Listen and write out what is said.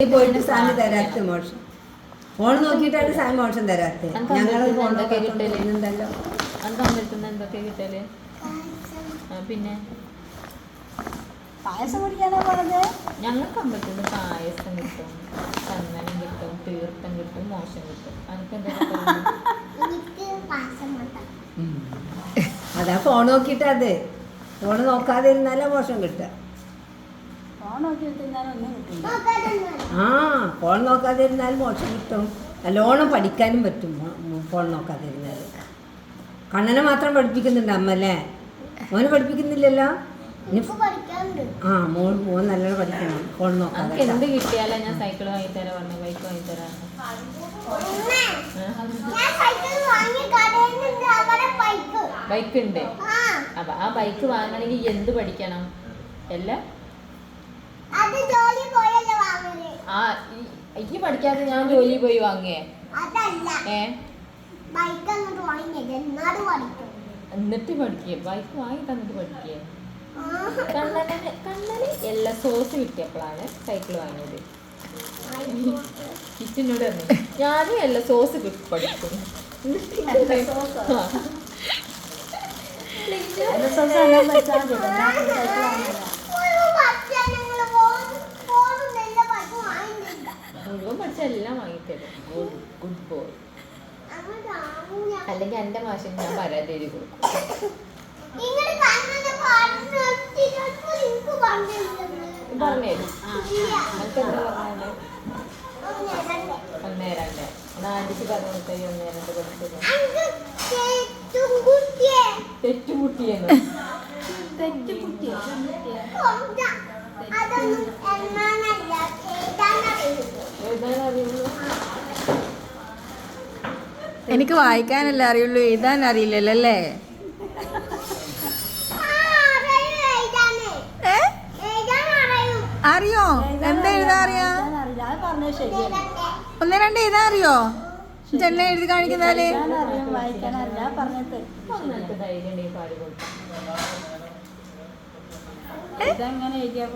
പോയിട്ട് സാമി തരാത്ത മോഷം ഫോൺ നോക്കിയിട്ടാണ് സാമി മോഷം തരാത്തത്. ഞങ്ങൾ എന്തൊക്കെ കിട്ടല് പിന്നെ പായസം കുടിക്കാനാ പറഞ്ഞത്. ഞങ്ങൾക്ക് അമ്പലത്തിൽ പായസം കിട്ടും, ചന്ദനം കിട്ടും, തീർത്ഥം കിട്ടും, മോശം കിട്ടും. അനക്ക് അതാ ഫോൺ നോക്കിയിട്ട് അത് ഫോൺ നോക്കാതെ ഇരുന്നാലേ മോശം കിട്ടുക. ഫോൺ നോക്കി ഒന്നും കിട്ടില്ല. ആ ഫോൺ നോക്കാതെ ഇരുന്നാൽ മോശം കിട്ടും. നല്ലോണം പഠിക്കാനും പറ്റും ഫോൺ നോക്കാതെ ഇരുന്നാൽ. കണ്ണനെ മാത്രം പഠിപ്പിക്കുന്നുണ്ട് അമ്മ അല്ലേ? മോനെ പഠിപ്പിക്കുന്നില്ലല്ലോ. ആ മോൻ നല്ലോണം പഠിക്കണം ഫോൺ നോക്കാതെ. എന്ത് കിട്ടിയാലോ ഞാൻ സൈക്കിൾ വാങ്ങിത്തരാ പറഞ്ഞു, ബൈക്ക് വാങ്ങിത്തരാ. ബൈക്ക് ഉണ്ട്. അപ്പൊ ആ ബൈക്ക് വാങ്ങണമെങ്കിൽ എന്ത് പഠിക്കണം? എല്ലാം ആ ഈ പഠിക്കാതെ ഞാൻ ജോലി പോയി വാങ്ങിയേ. എന്നിട്ട് പഠിക്കേ, ബൈക്ക് വാങ്ങി തന്നിട്ട് പഠിക്കേ. കണ്ണന് എല്ലാ സോസ് കിട്ടിയപ്പോഴാണ് സൈക്കിൾ വാങ്ങിയത്. കിറ്റിനോട് പറഞ്ഞു ഞാനും എല്ലാ സോസ് പഠിക്കും. മുഴുവൻ പഠിച്ച എല്ലാം വാങ്ങിത്തരും. Good boy. അല്ലെങ്കിൽ എന്റെ മാഷം ഞാൻ പരാതി എഴുതി കൊടുക്കും. പറഞ്ഞേരും നമുക്ക് എന്താ പറഞ്ഞത്? ഒന്നേരണ്ട് നാലിക്ക് പറഞ്ഞു കൊടുത്തായി ഒന്നേരണ്ട് പഠിച്ചത്. തെറ്റുകുട്ടിയെന്ന് എനിക്ക് വായിക്കാനല്ലേ അറിയുള്ളൂ, എഴുതാൻ അറിയില്ലല്ലോ അല്ലേ? അറിയോ? എന്താ എഴുതാ അറിയാ? ഒന്ന് രണ്ട് എഴുതാൻ അറിയോ? ചെന്ന എഴുതി കാണിക്കുന്നാല് ധൈര്യം പാടി കൊടുക്കും. ഇതെങ്ങനെ എഴുതിയാ